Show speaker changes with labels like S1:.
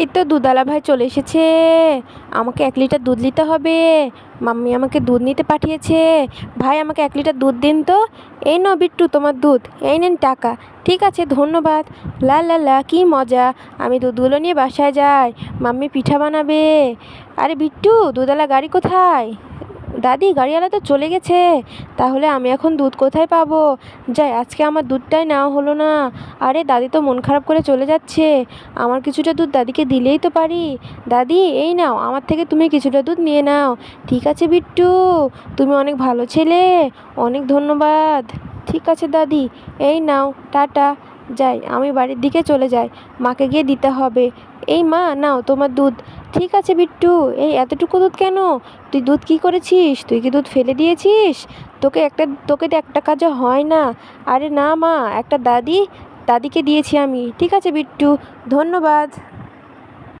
S1: এই তো দুধওয়ালা ভাই চলে এসেছে। আমাকে 1 লিটার দুধ নিতে হবে। মাম্মি আমাকে দুধ নিতে পাঠিয়েছে। ভাই আমাকে 1 লিটার দুধ দিন তো। এই নাও বিট্টু তোমার দুধ, এই নেন টাকা। ঠিক আছে ধন্যবাদ। লা লা লা কি মজা। আমি দুধগুলো নিয়ে বাসায় যাই, মাম্মি পিঠা বানাবে। আরে বিট্টু, দুধওয়ালা গাড়ি কোথায়? দাদি, গাড়িওয়ালা তো চলে গেছে। তাহলে আমি এখন দুধ কোথায় পাবো? যাই, আজকে আমার দুধটাই নেওয়া হলো না। আরে দাদি তো মন খারাপ করে চলে যাচ্ছে। আমার কিছুটা দুধ দাদিকে দিলেই তো পারি। দাদি এই নাও, আমার থেকে তুমি কিছুটা দুধ নিয়ে নাও। ঠিক আছে বিট্টু, তুমি অনেক ভালো ছেলে। অনেক ধন্যবাদ। ঠিক আছে দাদি, এই নাও, টাটা। যাই, আমি বাড়ির দিকে চলে যাই, মাকে গিয়ে দিতে হবে। এই মা, নাও তোমার দুধ। ঠিক আছে বিট্টু, এই এতটুকু দুধ কেন? তুই দুধ কী করেছিস? তুই কি দুধ ফেলে দিয়েছিস? তোকে তো একটা কাজও হয় না। আরে না মা, একটা দাদিকে দিয়েছি আমি। ঠিক আছে বিট্টু, ধন্যবাদ।